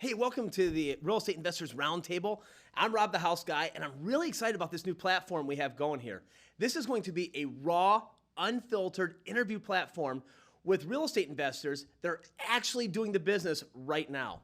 Hey, welcome to the Real Estate Investors Roundtable. I'm Rob the House Guy, and I'm really excited about this new platform we have going here. This is going to be a raw, unfiltered interview platform with real estate investors that are actually doing the business right now.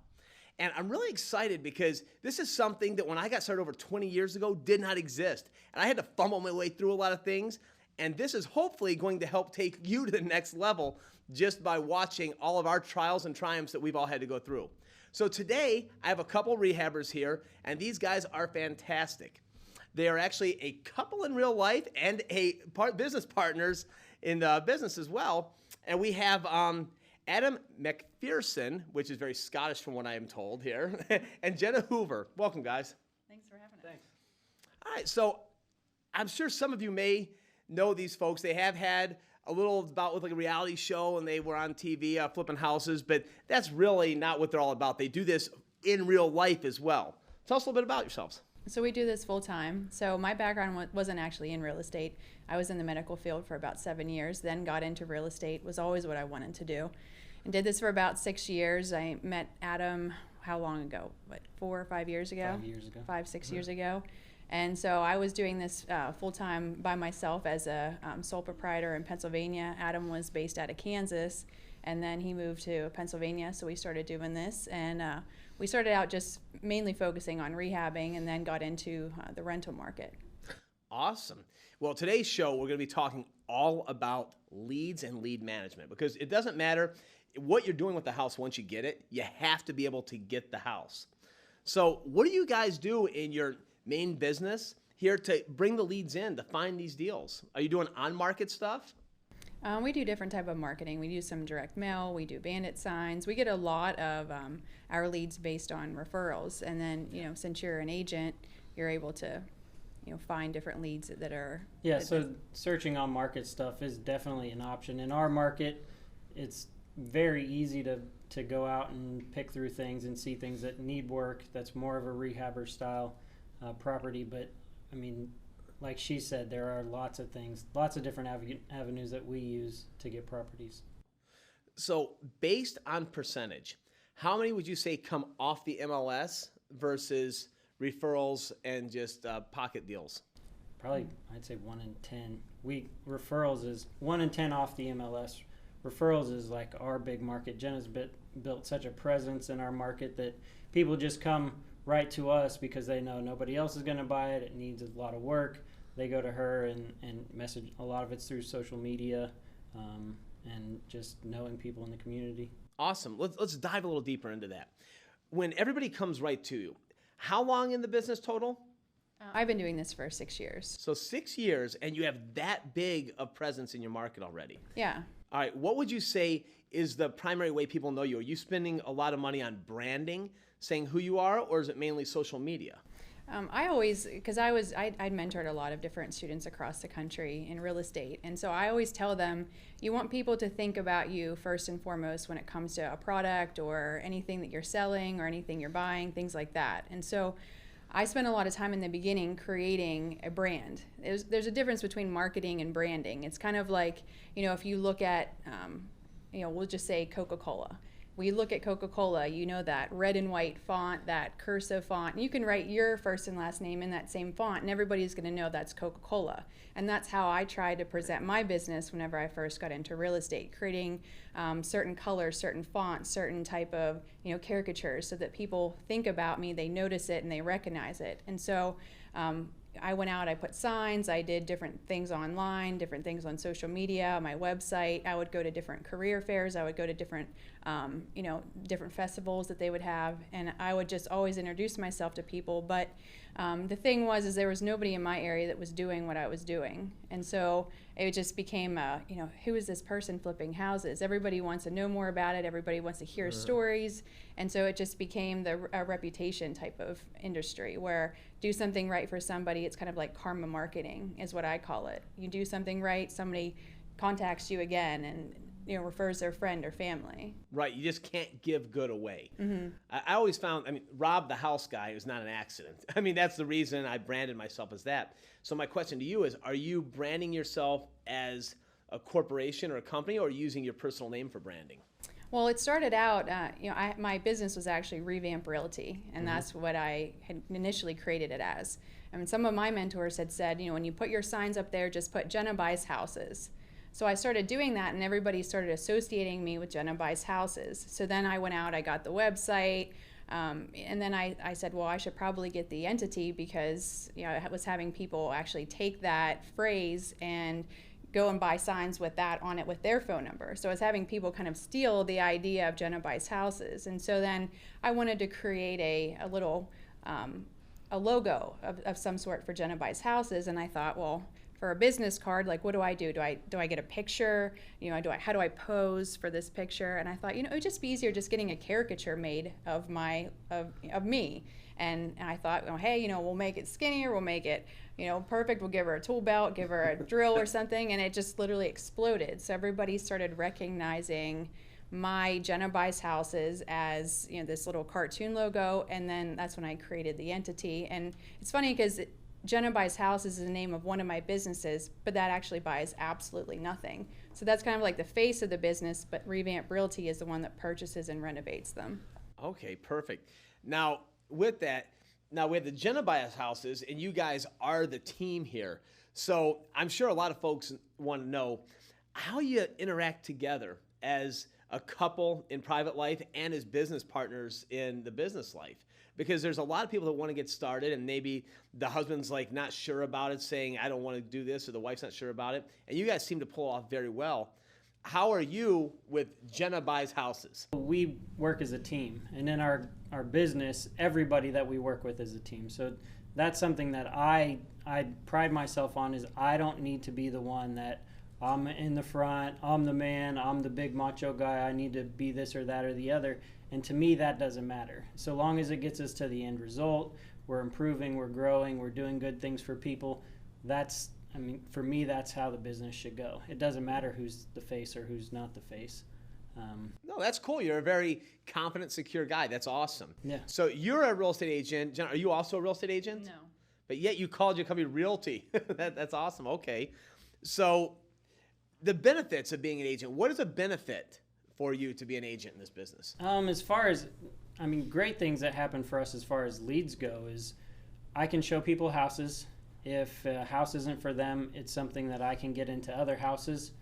And I'm really excited because this is something that when I got started over 20 years ago did not exist. And I had to fumble my way through a lot of things. And this is hopefully going to help take you to the next level just by watching all of our trials and triumphs that we've all had to go through. So today, I have a couple rehabbers here, and these guys are fantastic. They are actually a couple in real life and business partners in the business as well. And we have Adam Macpherson, which is very Scottish from what I am told here, and Jenna Hoover. Welcome, guys. Thanks for having us. Thanks. All right, so I'm sure some of you may know these folks. They have had a little bout with like a reality show, and they were on TV flipping houses, but that's really not what they're all about. They do this in real life as well. Tell us a little bit about yourselves. So we do this full time. So my background wasn't actually in real estate. I was in the medical field for about 7 years, then got into real estate, was always what I wanted to do, and did this for about 6 years. I met Adam, how long ago? What, 4 or 5 years ago? 5 years ago. 6 years ago. And so I was doing this full-time by myself as a sole proprietor in Pennsylvania. Adam was based out of Kansas, and then he moved to Pennsylvania, so we started doing this. And we started out just mainly focusing on rehabbing and then got into the rental market. Awesome. Well, today's show, we're going to be talking all about leads and lead management, because it doesn't matter what you're doing with the house once you get it. You have to be able to get the house. So what do you guys do in your main business here to bring the leads in to find these deals? Are you doing on-market stuff? We do different type of marketing. We do some direct mail. We do Bandit signs. We get a lot of our leads based on referrals. And then, since you're an agent, you're able to, find different leads that are... Yeah, so searching on market stuff is definitely an option. In our market, it's very easy to go out and pick through things and see things that need work. That's more of a rehabber style property, but I mean, like she said, there are lots of things, lots of different avenues that we use to get properties. So based on percentage, how many would you say come off the MLS versus referrals and just pocket deals? Probably, I'd say 1 in 10. Referrals is 1 in 10 off the MLS. Referrals is like our big market. Jenna's built such a presence in our market that people just come right to us because they know nobody else is going to buy it. It needs a lot of work. They go to her and message. A lot of it's through social media and just knowing people in the community. Awesome. Let's dive a little deeper into that. When everybody comes right to you, how long in the business total? I've been doing this for 6 years. So 6 years, and you have that big of presence in your market already. Yeah. All right. What would you say is the primary way people know you? Are you spending a lot of money on branding, saying who you are, or is it mainly social media? I always, because I'd mentored a lot of different students across the country in real estate. And so I always tell them, you want people to think about you first and foremost when it comes to a product or anything that you're selling or anything you're buying, things like that. And so I spent a lot of time in the beginning creating a brand. There's a difference between marketing and branding. It's kind of like, if you look at, we'll just say Coca-Cola. We look at Coca-Cola, that red and white font, that cursive font. You can write your first and last name in that same font, and everybody's going to know that's Coca-Cola. And that's how I tried to present my business whenever I first got into real estate, creating certain colors, certain fonts, certain type of caricatures, so that people think about me, they notice it, and they recognize it. And so I went out, I put signs, I did different things online, different things on social media, my website. I would go to different career fairs. I would go to different, different festivals that they would have, and I would just always introduce myself to people. But the thing was, there was nobody in my area that was doing what I was doing, and so it just became, who is this person flipping houses? Everybody wants to know more about it. Everybody wants to hear stories, and so it just became a reputation type of industry where do something right for somebody. It's kind of like karma marketing is what I call it. You do something right, somebody contacts you again and refers their friend or family. Right, you just can't give good away. Mm-hmm. I always found, Rob the House Guy is not an accident. That's the reason I branded myself as that. So my question to you is, are you branding yourself as a corporation or a company, or using your personal name for branding? Well, it started out, my business was actually Revamp Realty, and that's what I had initially created it as. I mean, some of my mentors had said, when you put your signs up there, just put Jenna Buys Houses. So I started doing that, and everybody started associating me with Jenna Buys Houses. So then I went out, I got the website, and then I said, well, I should probably get the entity, because I was having people actually take that phrase and go and buy signs with that on it with their phone number. So I was having people kind of steal the idea of Jenna Buys Houses. And so then I wanted to create a little a logo of some sort for Jenna Buys Houses, and I thought, well, for a business card, like, what do I do? Do I get a picture? How do I pose for this picture? And I thought, it would just be easier just getting a caricature made of me. And I thought, oh, hey, we'll make it skinnier, we'll make it, perfect. We'll give her a tool belt, give her a drill or something, and it just literally exploded. So everybody started recognizing my Jenna Buys Houses as this little cartoon logo, and then that's when I created the entity. And it's funny because Jenna Buys Houses is the name of one of my businesses, but that actually buys absolutely nothing. So that's kind of like the face of the business, but Revamp Realty is the one that purchases and renovates them. Okay, perfect. Now, with that, we have the Jenna Buys Houses, and you guys are the team here. So I'm sure a lot of folks want to know how you interact together as a couple in private life and as business partners in the business life. Because there's a lot of people that want to get started, and maybe the husband's like not sure about it, saying, I don't want to do this, or the wife's not sure about it. And you guys seem to pull off very well. How are you with Jenna Buys Houses? We work as a team, and in our business, everybody that we work with is a team. So that's something that I pride myself on, is I don't need to be the one that I'm in the front, I'm the man, I'm the big macho guy, I need to be this or that or the other. And to me, that doesn't matter. So long as it gets us to the end result, we're improving, we're growing, we're doing good things for people. For me, that's how the business should go. It doesn't matter who's the face or who's not the face. No, that's cool. You're a very confident, secure guy. That's awesome. Yeah. So you're a real estate agent. Jenna, are you also a real estate agent? No. But yet you called your company Realty. That's awesome. Okay. So the benefits of being an agent, what is a benefit for you to be an agent in this business? As far as, great things that happen for us as far as leads go is I can show people houses. If a house isn't for them, it's something that I can get into other houses,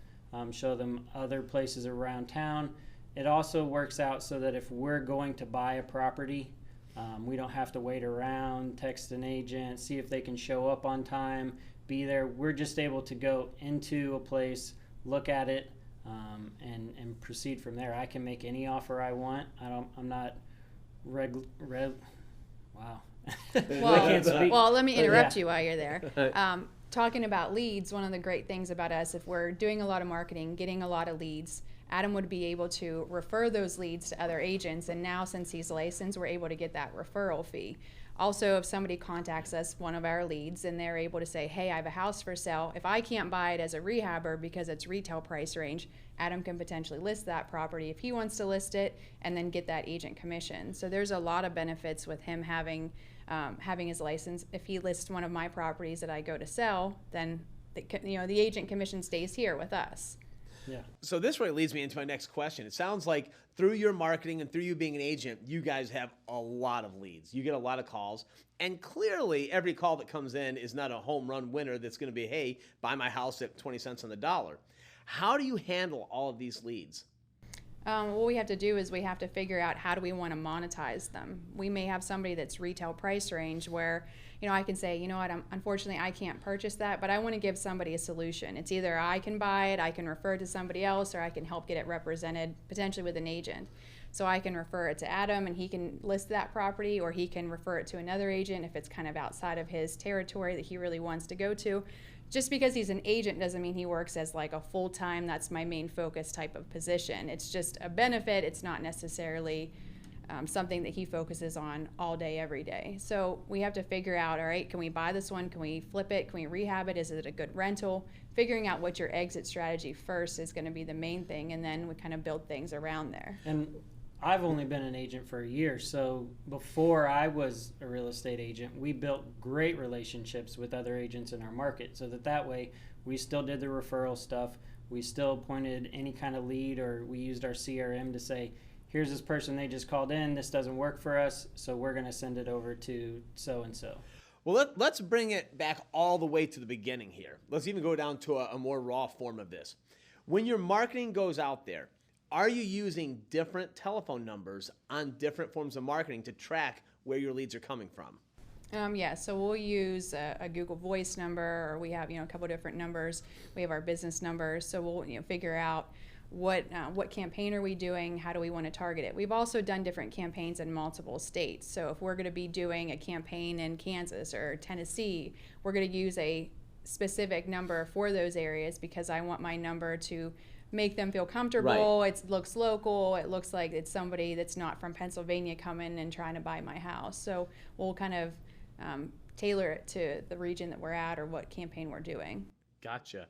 show them other places around town. It also works out so that if we're going to buy a property, we don't have to wait around, text an agent, see if they can show up on time, be there. We're just able to go into a place, look at it, and proceed from there. I can make any offer I want. I'm not wow. Well, let me interrupt you while you're there. Talking about leads, one of the great things about us, if we're doing a lot of marketing, getting a lot of leads, Adam would be able to refer those leads to other agents, and now since he's licensed, we're able to get that referral fee. Also, if somebody contacts us, one of our leads, and they're able to say, hey, I have a house for sale. If I can't buy it as a rehabber because it's retail price range, Adam can potentially list that property if he wants to list it, and then get that agent commission. So there's a lot of benefits with him having his license. If he lists one of my properties that I go to sell, then the agent commission stays here with us. Yeah. So this really leads me into my next question. It sounds like through your marketing and through you being an agent, you guys have a lot of leads. You get a lot of calls. And clearly, every call that comes in is not a home run winner that's going to be, hey, buy my house at 20 cents on the dollar. How do you handle all of these leads? What we have to do is we have to figure out how do we want to monetize them. We may have somebody that's retail price range where, I can say, unfortunately I can't purchase that, but I want to give somebody a solution. It's either I can buy it, I can refer it to somebody else, or I can help get it represented potentially with an agent. So I can refer it to Adam and he can list that property, or he can refer it to another agent if it's kind of outside of his territory that he really wants to go to. Just because he's an agent doesn't mean he works as like a full-time, that's my main focus type of position. It's just a benefit. It's not necessarily something that he focuses on all day, every day. So we have to figure out, all right, can we buy this one? Can we flip it? Can we rehab it? Is it a good rental? Figuring out what your exit strategy first is going to be the main thing, and then we kind of build things around there. And I've only been an agent for a year, so before I was a real estate agent, we built great relationships with other agents in our market, so that way we still did the referral stuff. We still pointed any kind of lead, or we used our CRM to say, here's this person, they just called in, this doesn't work for us, so we're going to send it over to so-and-so. Well, let's bring it back all the way to the beginning here. Let's even go down to a more raw form of this. When your marketing goes out there, are you using different telephone numbers on different forms of marketing to track where your leads are coming from? Yeah, so we'll use a Google Voice number, or we have a couple different numbers. We have our business numbers, so we'll figure out what campaign are we doing, how do we want to target it. We've also done different campaigns in multiple states. So if we're going to be doing a campaign in Kansas or Tennessee, we're going to use a specific number for those areas, because I want my number to make them feel comfortable. Right. It looks local. It looks like it's somebody that's not from Pennsylvania coming and trying to buy my house. So we'll kind of tailor it to the region that we're at or what campaign we're doing. Gotcha.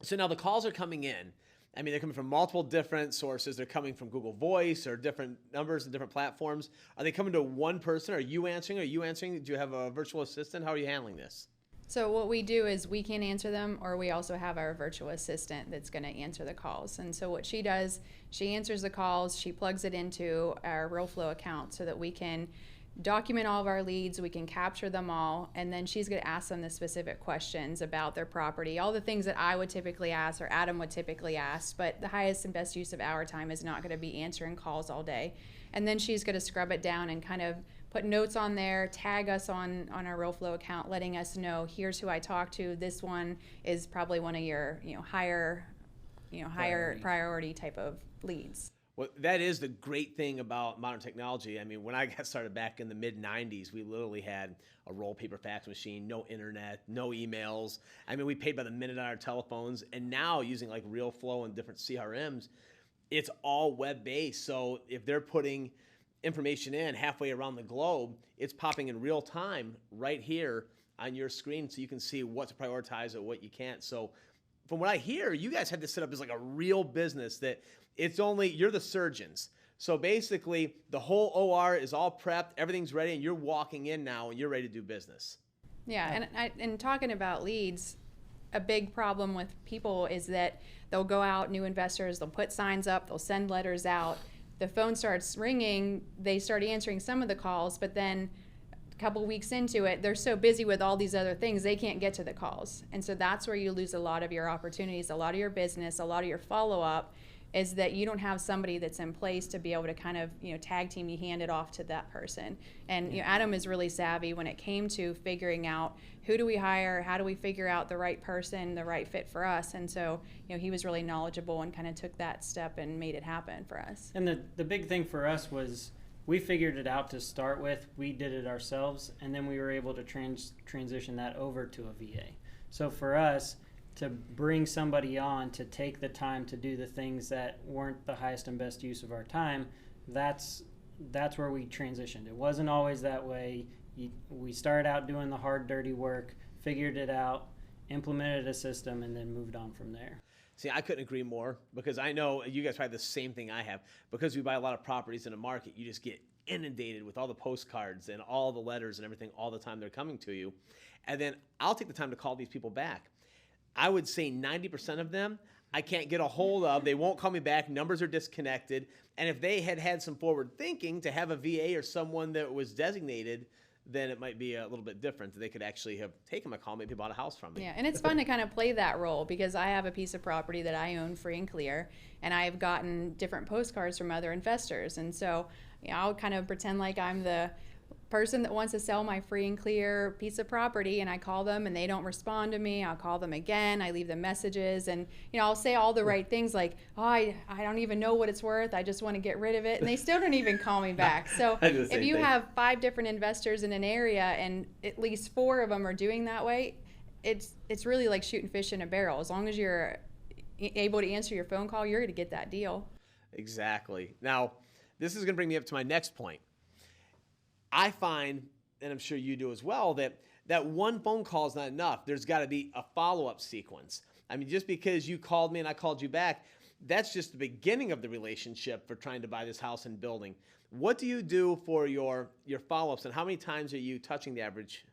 So now the calls are coming in. I mean, they're coming from multiple different sources. They're coming from Google Voice or different numbers and different platforms. Are they coming to one person? Are you answering? Do you have a virtual assistant? How are you handling this? So what we do is we can answer them, or we also have our virtual assistant that's going to answer the calls. And so what she does, she answers the calls, she plugs it into our Realeflow account so that we can document all of our leads, we can capture them all, and then she's going to ask them the specific questions about their property, all the things that I would typically ask or Adam would typically ask, but the highest and best use of our time is not going to be answering calls all day. And then she's going to scrub it down and kind of put notes on there, tag us on our Realeflow account, letting us know, here's who I talked to. This one is probably one of your higher priority type of leads. Well, that is the great thing about modern technology. I mean, when I got started back in the mid-90s, we literally had a roll paper fax machine, no internet, no emails. I mean, we paid by the minute on our telephones. And now using like Realeflow and different CRMs, it's all web-based. So if they're putting information in halfway around the globe, it's popping in real time right here on your screen, so you can see what to prioritize or what you can't. So from what I hear, you guys had this set up as like a real business that you're the surgeons. So basically the whole OR is all prepped, everything's ready, and you're walking in now and you're ready to do business. Yeah, and talking about leads, a big problem with people is that they'll go out, new investors, they'll put signs up, they'll send letters out, the phone starts ringing, they start answering some of the calls, but then a couple weeks into it, they're so busy with all these other things, they can't get to the calls. And so that's where you lose a lot of your opportunities, a lot of your business, a lot of your follow-up, is that you don't have somebody that's in place to be able to kind of tag team, you hand it off to that person. And Adam is really savvy when it came to figuring out who do we hire, how do we figure out the right person, the right fit for us. And so he was really knowledgeable and kind of took that step and made it happen for us. And the big thing for us was we figured it out to start with. We did it ourselves, and then we were able to transition that over to a VA. So for us, to bring somebody on to take the time to do the things that weren't the highest and best use of our time, that's where we transitioned. It wasn't always that way. We started out doing the hard, dirty work, figured it out, implemented a system, and then moved on from there. See, I couldn't agree more, because I know you guys probably have the same thing I have. Because we buy a lot of properties in a market, you just get inundated with all the postcards and all the letters and everything all the time they're coming to you. And then I'll take the time to call these people back. I would say 90% of them I can't get a hold of. They won't call me back. Numbers are disconnected. And if they had some forward thinking to have a VA or someone that was designated, then it might be a little bit different. They could actually have taken my call, maybe bought a house from me. Yeah, and it's fun to kind of play that role, because I have a piece of property that I own free and clear, and I've gotten different postcards from other investors. And so I'll kind of pretend like I'm the person that wants to sell my free and clear piece of property, and I call them and they don't respond to me. I'll call them again, I leave them messages, and I'll say all the right things like, oh, I don't even know what it's worth, I just want to get rid of it, and they still don't even call me back. So if you have 5 different investors in an area and at least 4 of them are doing that way, it's really like shooting fish in a barrel. As long as you're able to answer your phone call, you're going to get that deal. Exactly. Now, this is going to bring me up to my next point. I find, and I'm sure you do as well, that one phone call is not enough. There's got to be a follow-up sequence. I mean, just because you called me and I called you back, that's just the beginning of the relationship for trying to buy this house and building. What do you do for your follow-ups, and how many times are you touching the average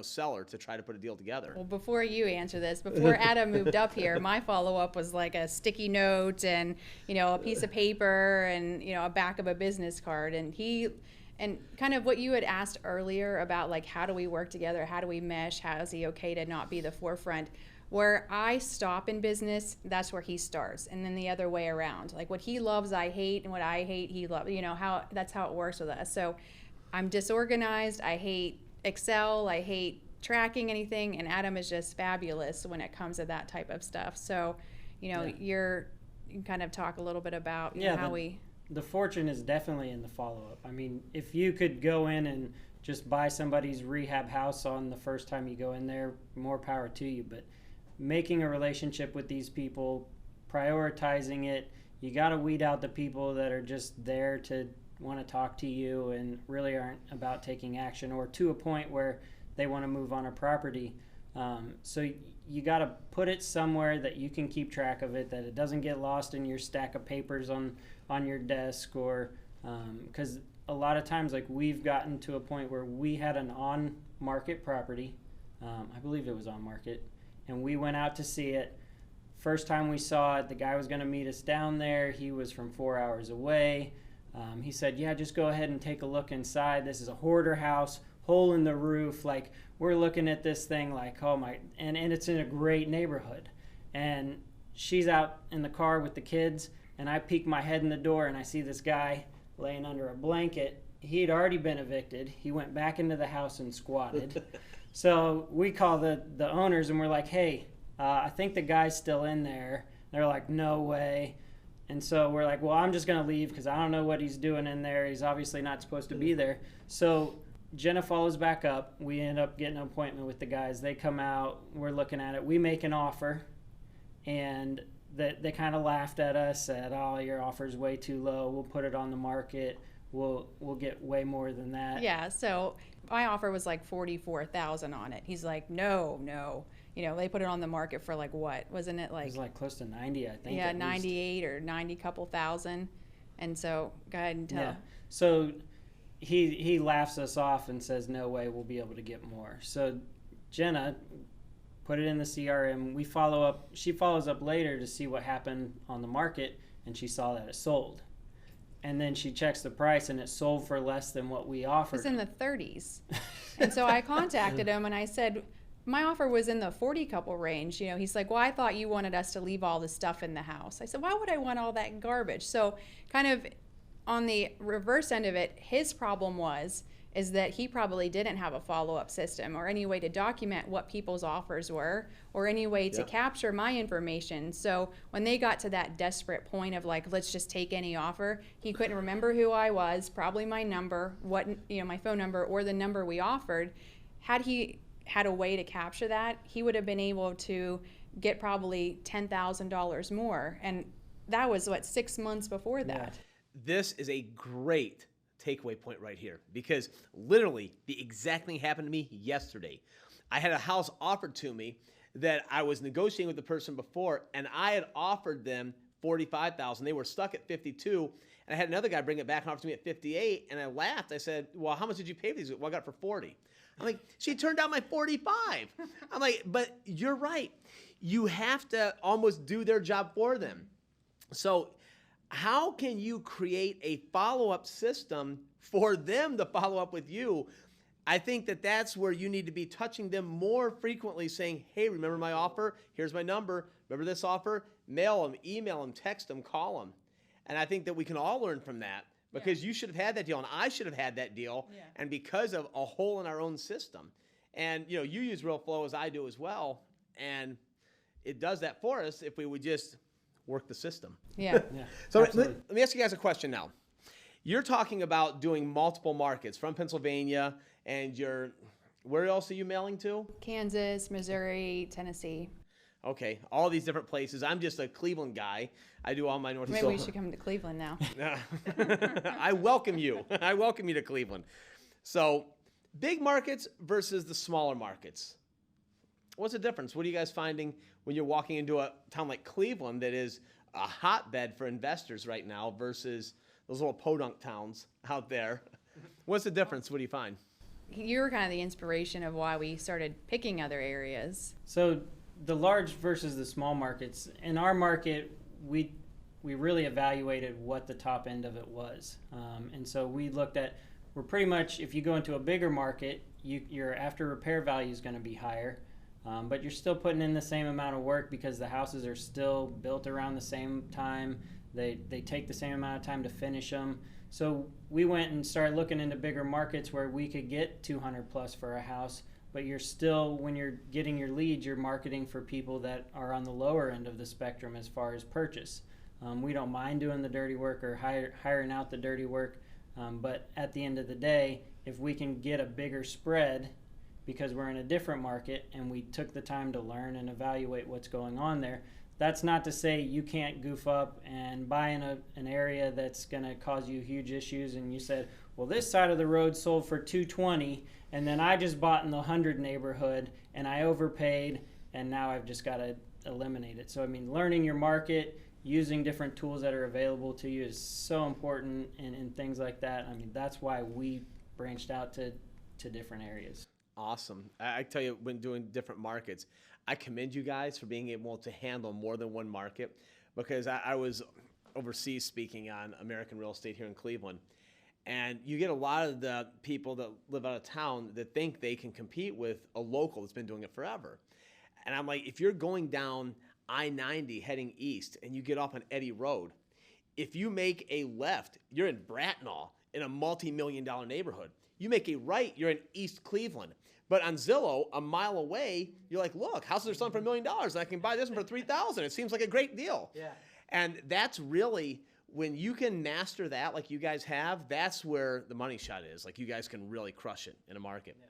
seller to try to put a deal together? Well, before you answer this, before Adam moved up here, my follow-up was like a sticky note and, a piece of paper and, a back of a business card. And kind of what you had asked earlier about like, how do we work together? How do we mesh? How is he okay to not be the forefront? Where I stop in business, that's where he starts. And then the other way around. Like what he loves, I hate, and what I hate, he loves. That's how it works with us. So I'm disorganized. I hate Excel. I hate tracking anything. And Adam is just fabulous when it comes to that type of stuff. So, you can kind of talk a little bit about how we... The fortune is definitely in the follow-up. I mean, if you could go in and just buy somebody's rehab house on the first time you go in there, more power to you. But making a relationship with these people, prioritizing it, you got to weed out the people that are just there to want to talk to you and really aren't about taking action, or to a point where they want to move on a property. So you got to put it somewhere that you can keep track of it, that it doesn't get lost in your stack of papers on your desk, or because a lot of times, like, we've gotten to a point where we had an on-market property. I believe it was on market, and we went out to see it. First time we saw it, the guy was going to meet us down there. He was from 4 hours away. He said, yeah, just go ahead and take a look inside. This is a hoarder house, hole in the roof. Like, we're looking at this thing like, oh my, and it's in a great neighborhood. And she's out in the car with the kids, and I peek my head in the door and I see this guy laying under a blanket. He'd already been evicted. He went back into the house and squatted. So we call the owners and we're like, hey, I think the guy's still in there. They're like, no way. And so we're like, well, I'm just going to leave because I don't know what he's doing in there. He's obviously not supposed to be there. So Jenna follows back up. We end up getting an appointment with the guys. They come out. We're looking at it. We make an offer. And they kind of laughed at us, said, oh, your offer's way too low. We'll put it on the market. We'll get way more than that. Yeah, so my offer was like $44,000 on it. He's like, no. They put it on the market for like what? Wasn't it like? It was like close to 90, I think. Yeah, 98 or 90 couple thousand. And so go ahead and tell. Yeah. So he laughs us off and says, no way, we'll be able to get more. So Jenna put it in the CRM. We follow up. She follows up later to see what happened on the market, and she saw that it sold. And then she checks the price, and it sold for less than what we offered. It was in the 30s. And so I contacted him, and I said, my offer was in the 40 couple range. He's like, well, I thought you wanted us to leave all the stuff in the house. I said, why would I want all that garbage? So kind of on the reverse end of it, his problem is that he probably didn't have a follow-up system or any way to document what people's offers were or any way to capture my information. So when they got to that desperate point of like, let's just take any offer, he couldn't remember who I was, probably my number, my phone number or the number we offered. Had he had a way to capture that, he would have been able to get probably $10,000 more. And that was 6 months before that. This is a great takeaway point right here, because literally the exact thing happened to me yesterday. I had a house offered to me that I was negotiating with the person before, and I had offered them $45,000. They were stuck at $52,000, and I had another guy bring it back and offer to me at $58,000, and I laughed. I said, well, how much did you pay for these? Well, I got it for $40,000. I'm like, she turned down my $45,000. I'm like, but you're right. You have to almost do their job for them. So how can you create a follow-up system for them to follow up with you? I think that's where you need to be touching them more frequently, saying, hey, remember my offer? Here's my number. Remember this offer? Mail them, email them, text them, call them. And I think that we can all learn from that, because you should have had that deal and I should have had that deal. Yeah. And because of a hole in our own system. And you use Realeflow as I do as well. And it does that for us if we would just work the system. Yeah. So let me ask you guys a question now. You're talking about doing multiple markets from Pennsylvania, and where else are you mailing to? Kansas, Missouri, Tennessee. Okay, all these different places. I'm just a Cleveland guy. I do all my Northeast. Maybe we should come to Cleveland now. I welcome you. I welcome you to Cleveland. So, big markets versus the smaller markets. What's the difference? What are you guys finding when you're walking into a town like Cleveland that is a hotbed for investors right now versus those little podunk towns out there? What's the difference? What do you find? you were kind of the inspiration of why we started picking other areas. So the large versus the small markets. In our market, we really evaluated what the top end of it was. And so we looked at, we're pretty much, if you go into a bigger market, your after repair value is going to be higher, but you're still putting in the same amount of work because the houses are still built around the same time. They take the same amount of time to finish them. So we went and started looking into bigger markets where we could get 200 plus for a house, but you're still, when you're getting your leads, you're marketing for people that are on the lower end of the spectrum as far as purchase. We don't mind doing the dirty work or hiring out the dirty work, but at the end of the day, if we can get a bigger spread because we're in a different market and we took the time to learn and evaluate what's going on there, that's not to say you can't goof up and buy in an area that's going to cause you huge issues, and you said, well, this side of the road sold for $220, and then I just bought in the 100 neighborhood and I overpaid, and now I've just got to eliminate it. So I mean, learning your market, using different tools that are available to you is so important, and things like that. I mean, that's why we branched out to different areas. Awesome. I tell you, when doing different markets, I commend you guys for being able to handle more than one market, because I was overseas speaking on American real estate here in Cleveland, and you get a lot of the people that live out of town that think they can compete with a local that's been doing it forever. And I'm like, if you're going down I-90 heading east and you get off on Eddy Road, if you make a left, you're in Bracknell in a multi-million-dollar neighborhood. You make a right, you're in East Cleveland. But on Zillow, a mile away, you're like, look, houses are selling for $1 million, and I can buy this one for $3,000. It seems like a great deal. Yeah. And that's really, when you can master that like you guys have, that's where the money shot is. Like, you guys can really crush it in a market. Yeah.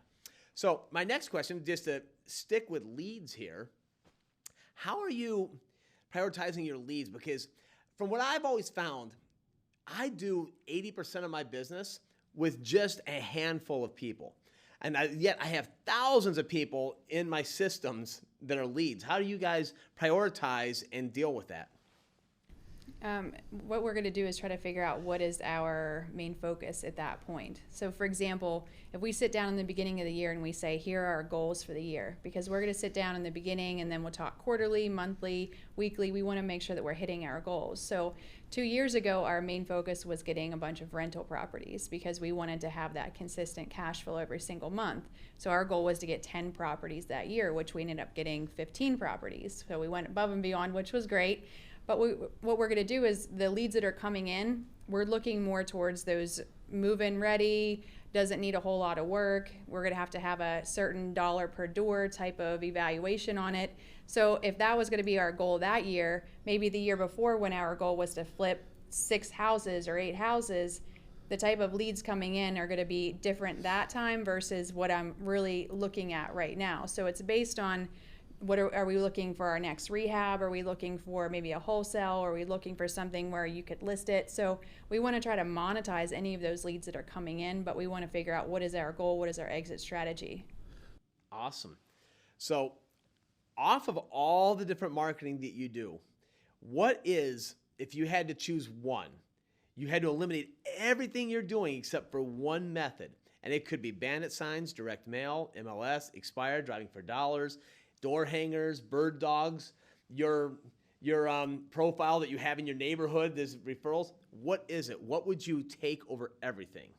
So my next question, just to stick with leads here, how are you prioritizing your leads? Because from what I've always found, I do 80% of my business with just a handful of people. And yet I have thousands of people in my systems that are leads. How do you guys prioritize and deal with that? What we're going to do is try to figure out what is our main focus at that point. So for example, if we sit down in the beginning of the year and we say, here are our goals for the year, because we're going to sit down in the beginning and then we'll talk quarterly, monthly, weekly. We want to make sure that we're hitting our goals. So 2 years ago, our main focus was getting a bunch of rental properties because we wanted to have that consistent cash flow every single month. So our goal was to get 10 properties that year, which we ended up getting 15 properties. So we went above and beyond, which was great. But what we're going to do is the leads that are coming in, we're looking more towards those move-in ready, doesn't need a whole lot of work. We're going to have a certain dollar per door type of evaluation on it. So if that was going to be our goal that year, maybe the year before when our goal was to flip 6 houses or 8 houses, the type of leads coming in are going to be different that time versus what I'm really looking at right now. So it's based on what are we looking for our next rehab? Are we looking for maybe a wholesale? Or are we looking for something where you could list it? So we want to try to monetize any of those leads that are coming in, but we want to figure out what is our goal, what is our exit strategy. Awesome. So off of all the different marketing that you do, what is, if you had to choose one, you had to eliminate everything you're doing except for one method, and it could be Bandit signs, direct mail, MLS, expired, driving for dollars, door hangers, bird dogs, your profile that you have in your neighborhood, there's referrals. What is it? What would you take over everything?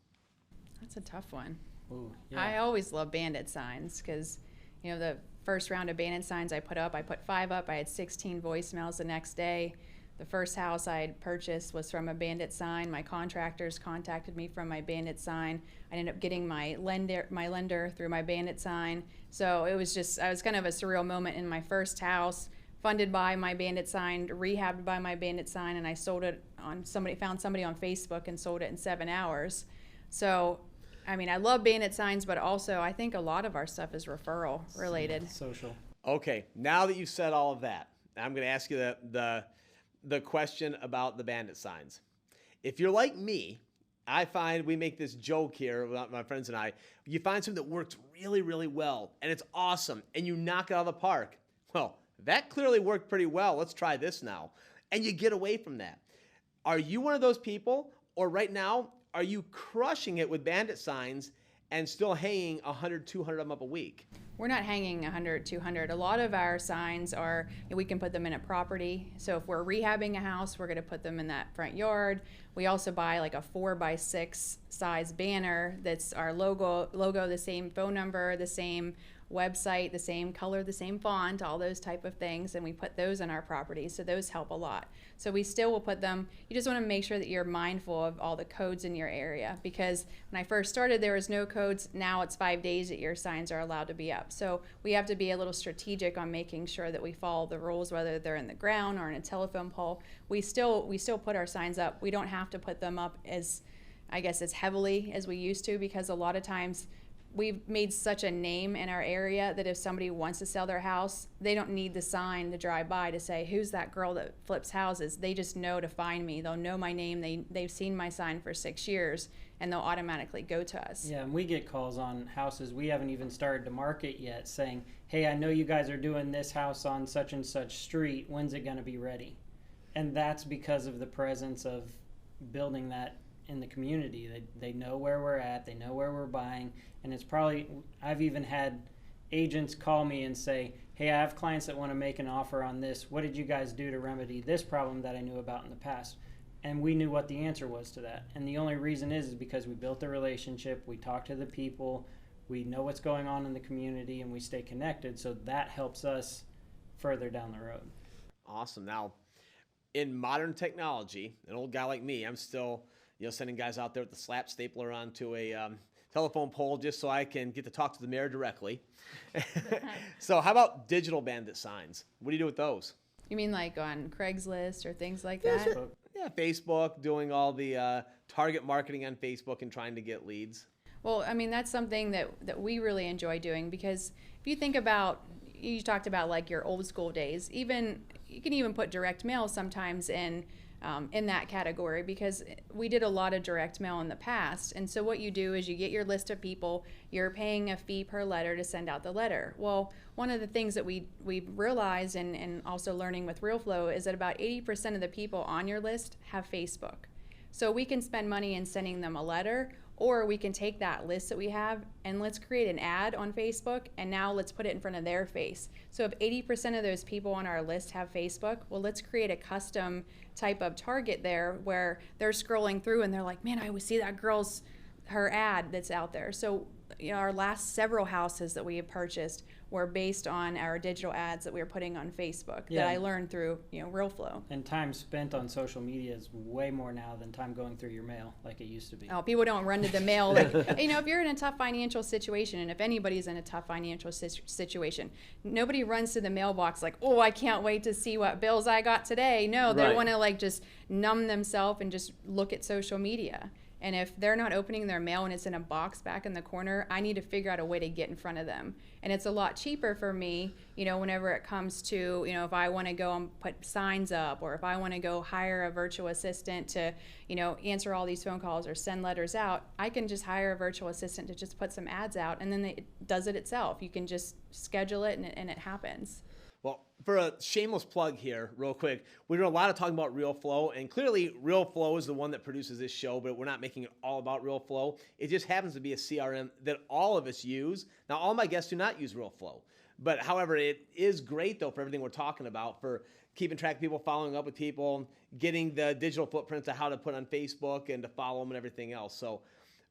That's a tough one. Ooh, yeah. I always love Bandit signs because, you know, the first round of Bandit signs I put 5 up. I had 16 voicemails the next day. The first house I had purchased was from a Bandit sign. My contractors contacted me from my Bandit sign. I ended up getting my lender through my Bandit sign. So it was kind of a surreal moment in my first house, funded by my Bandit sign, rehabbed by my Bandit sign, and I sold it on found somebody on Facebook and sold it in 7 hours. So, I mean, I love Bandit signs, but also I think a lot of our stuff is referral related. Social. Okay, now that you've said all of that, I'm going to ask you the question about the Bandit signs. If you're like me, I find we make this joke here, my friends and I, you find something that works really, really well, and it's awesome, and you knock it out of the park. Well, that clearly worked pretty well. Let's try this now. And you get away from that. Are you one of those people, or right now, are you crushing it with Bandit signs, and still hanging 100, 200 of them up a week. We're not hanging 100, 200. A lot of our signs are, we can put them in a property. So if we're rehabbing a house, we're going to put them in that front yard. We also buy like a 4x6 size banner that's our logo, the same phone number, the same website, the same color, the same font, all those type of things, and we put those on our properties. So those help a lot. So we still will put them, you just want to make sure that you're mindful of all the codes in your area, because when I first started there was no codes. Now it's 5 days that your signs are allowed to be up. So we have to be a little strategic on making sure that we follow the rules, whether they're in the ground or in a telephone pole. We still put our signs up. We don't have to put them up as heavily as we used to, because a lot of times we've made such a name in our area that if somebody wants to sell their house, they don't need the sign to drive by to say, who's that girl that flips houses? They just know to find me. They'll know my name. They've seen my sign for 6 years, and they'll automatically go to us. Yeah, and we get calls on houses we haven't even started to market yet saying, hey, I know you guys are doing this house on such and such street. When's it going to be ready? And that's because of the presence of building that in the community. They know where we're at, they know where we're buying, and it's probably, I've even had agents call me and say, hey, I have clients that want to make an offer on this. What did you guys do to remedy this problem that I knew about in the past? And we knew what the answer was to that. And the only reason is because we built a relationship, we talk to the people, we know what's going on in the community, and we stay connected. So that helps us further down the road. Awesome. Now, in modern technology, an old guy like me, I'm still sending guys out there with the slap stapler onto a telephone pole just so I can get to talk to the mayor directly. So how about digital Bandit signs? What do you do with those? You mean like on Craigslist or things like that? Facebook. Yeah, Facebook, doing all the target marketing on Facebook and trying to get leads. Well, I mean, that's something that we really enjoy doing, because if you think about, you talked about like your old school days, even you can even put direct mail sometimes in that category, because we did a lot of direct mail in the past. And so what you do is you get your list of people, you're paying a fee per letter to send out the letter. Well, one of the things that we realized and also learning with Realeflow is that about 80% of the people on your list have Facebook. So we can spend money in sending them a letter, or we can take that list that we have and let's create an ad on Facebook, and now let's put it in front of their face. So if 80% of those people on our list have Facebook, well, let's create a custom type of target there where they're scrolling through and they're like, man, I always see that her ad that's out there. So our last several houses that we have purchased were based on our digital ads that we were putting on Facebook that I learned through Realeflow. And time spent on social media is way more now than time going through your mail like it used to be. Oh, people don't run to the mail. Like, if you're in a tough financial situation, and if anybody's in a tough financial situation, nobody runs to the mailbox like, oh, I can't wait to see what bills I got today. No, they want to like just numb themselves and just look at social media. And if they're not opening their mail and it's in a box back in the corner, I need to figure out a way to get in front of them. And it's a lot cheaper for me, whenever it comes to, if I want to go and put signs up, or if I want to go hire a virtual assistant to, answer all these phone calls or send letters out, I can just hire a virtual assistant to just put some ads out, and then it does it itself. You can just schedule it and it happens. Well, for a shameless plug here, real quick, we're doing a lot of talking about Realeflow, and clearly Realeflow is the one that produces this show, but we're not making it all about Realeflow. It just happens to be a CRM that all of us use. Now, all my guests do not use Realeflow, but however, it is great, though, for everything we're talking about, for keeping track of people, following up with people, getting the digital footprints of how to put on Facebook and to follow them and everything else. So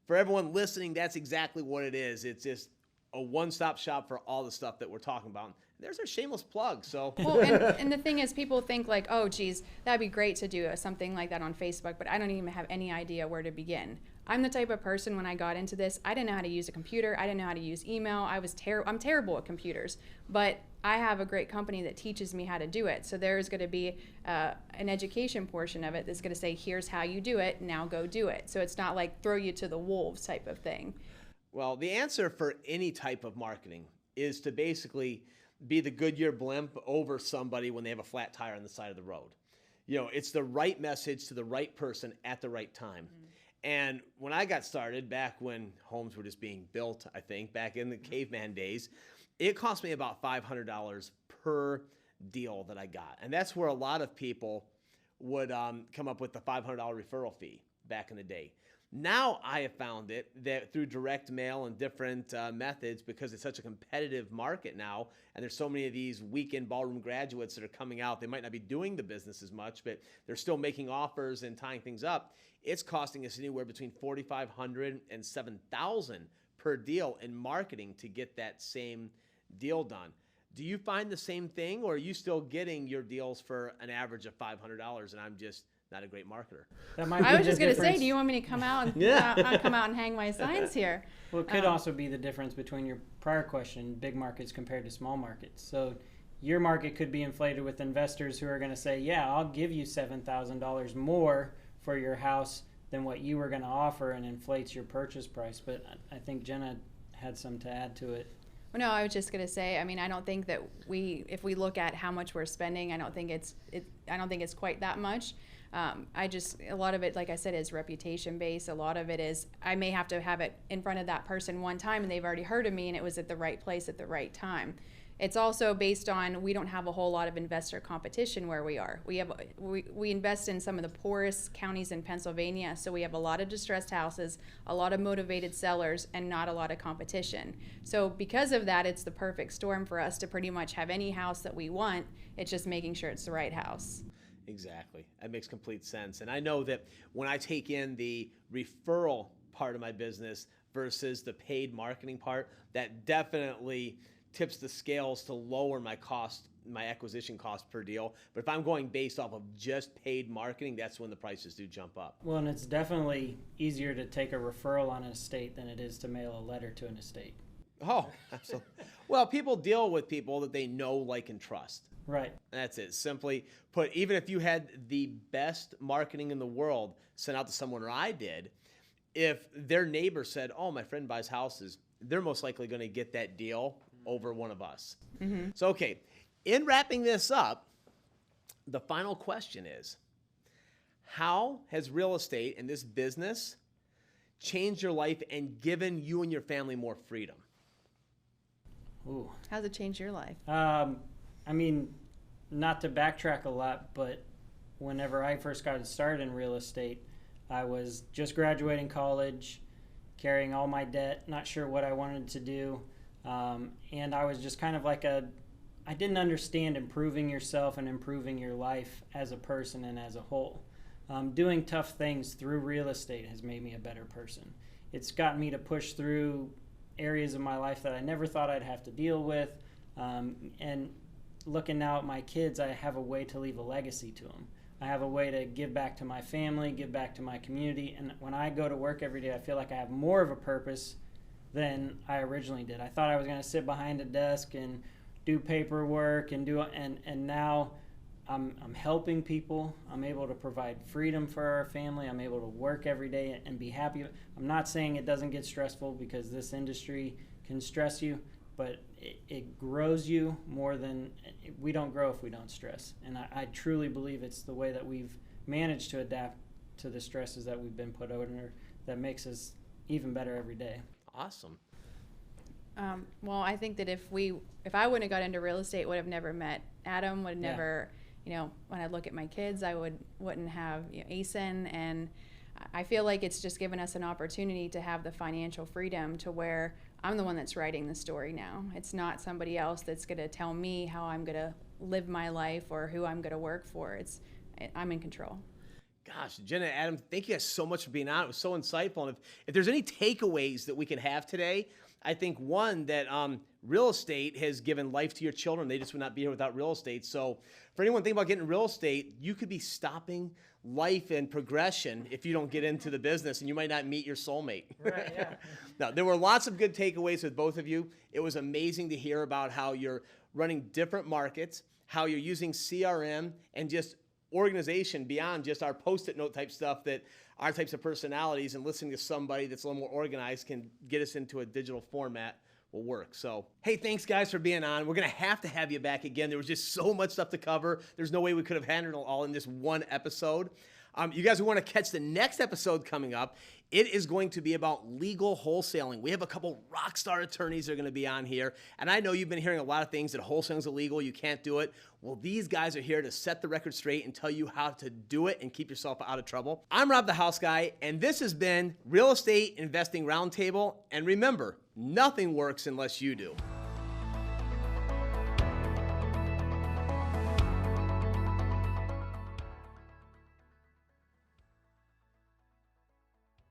for everyone listening, that's exactly what it is. It's just a one-stop shop for all the stuff that we're talking about. There's our shameless plug. So, well, and the thing is, people think like, oh, geez, that'd be great to do something like that on Facebook, but I don't even have any idea where to begin. I'm the type of person, when I got into this, I didn't know how to use a computer. I didn't know how to use email. I'm terrible at computers, but I have a great company that teaches me how to do it. So there's going to be an education portion of it that's going to say, here's how you do it. Now go do it. So it's not like throw you to the wolves type of thing. Well, the answer for any type of marketing is to basically be the Goodyear blimp over somebody when they have a flat tire on the side of the road. It's the right message to the right person at the right time. Mm-hmm. And when I got started, back when homes were just being built, I think, back in the caveman days, it cost me about $500 per deal that I got. And that's where a lot of people would come up with the $500 referral fee back in the day. Now I have found it that through direct mail and different methods, because it's such a competitive market now, and there's so many of these weekend ballroom graduates that are coming out, they might not be doing the business as much, but they're still making offers and tying things up. It's costing us anywhere between $4,500 and $7,000 per deal in marketing to get that same deal done. Do you find the same thing, or are you still getting your deals for an average of $500 and I'm just not a great marketer? I was just going to say, do you want me to come out and come out and hang my signs here? Well, it could also be the difference between your prior question, big markets compared to small markets. So your market could be inflated with investors who are going to say, yeah, I'll give you $7,000 more for your house than what you were going to offer, and inflates your purchase price. But I think Jenna had some to add to it. Well, no, I was just going to say, I mean, I don't think that if we look at how much we're spending, I don't think it's quite that much. A lot of it, like I said, is reputation based. A lot of it is, I may have to have it in front of that person one time and they've already heard of me and it was at the right place at the right time. It's also based on, we don't have a whole lot of investor competition where we are. We invest in some of the poorest counties in Pennsylvania, so we have a lot of distressed houses, a lot of motivated sellers, and not a lot of competition. So because of that, it's the perfect storm for us to pretty much have any house that we want. It's just making sure it's the right house. Exactly. That makes complete sense. And I know that when I take in the referral part of my business versus the paid marketing part, that definitely tips the scales to lower my acquisition cost per deal. But if I'm going based off of just paid marketing, that's when the prices do jump up. Well, and it's definitely easier to take a referral on an estate than it is to mail a letter to an estate. Oh, absolutely. Well, people deal with people that they know, like, and trust. Right. That's it. Simply put, even if you had the best marketing in the world sent out to someone, or I did, if their neighbor said, oh, my friend buys houses, they're most likely going to get that deal over one of us. Mm-hmm. So, okay, in wrapping this up, the final question is, how has real estate and this business changed your life and given you and your family more freedom? Ooh. How's it changed your life? I mean, not to backtrack a lot, but whenever I first got started in real estate, I was just graduating college, carrying all my debt, not sure what I wanted to do. And I was just kind of like I didn't understand improving yourself and improving your life as a person and as a whole. Doing tough things through real estate has made me a better person. It's gotten me to push through areas of my life that I never thought I'd have to deal with. And looking now at my kids, I have a way to leave a legacy to them. I have a way to give back to my family, give back to my community. And when I go to work every day, I feel like I have more of a purpose than I originally did. I thought I was going to sit behind a desk and do paperwork and now I'm helping people. I'm able to provide freedom for our family. I'm able to work every day and be happy. I'm not saying it doesn't get stressful, because this industry can stress you, but it grows you more than we don't grow if we don't stress. And I truly believe it's the way that we've managed to adapt to the stresses that we've been put under that makes us even better every day. Awesome. Well, I think that if I wouldn't have got into real estate, would have never met Adam, would have never, when I look at my kids, I wouldn't have Asen, and I feel like it's just given us an opportunity to have the financial freedom to where I'm the one that's writing the story now. It's not somebody else that's going to tell me how I'm going to live my life or who I'm going to work for. I'm in control. Gosh, Jenna and Adam, thank you guys so much for being on. It was so insightful. And if there's any takeaways that we can have today, I think one, that real estate has given life to your children. They just would not be here without real estate. So for anyone thinking about getting real estate, you could be stopping life and progression if you don't get into the business, and you might not meet your soulmate. Right, yeah. Now, there were lots of good takeaways with both of you. It was amazing to hear about how you're running different markets, how you're using CRM and just organization beyond just our Post-it note type stuff, that our types of personalities and listening to somebody that's a little more organized can get us into a digital format will work. So, hey, thanks guys for being on. We're going to have you back again. There was just so much stuff to cover. There's no way we could have handled it all in this one episode. You guys who want to catch the next episode coming up, It is going to be about legal wholesaling. We have a couple rock star attorneys that are going to be on here. And I know you've been hearing a lot of things that wholesaling is illegal, you can't do it. Well, these guys are here to set the record straight and tell you how to do it and keep yourself out of trouble. I'm Rob the House Guy, and this has been Real Estate Investing Roundtable. And remember, nothing works unless you do.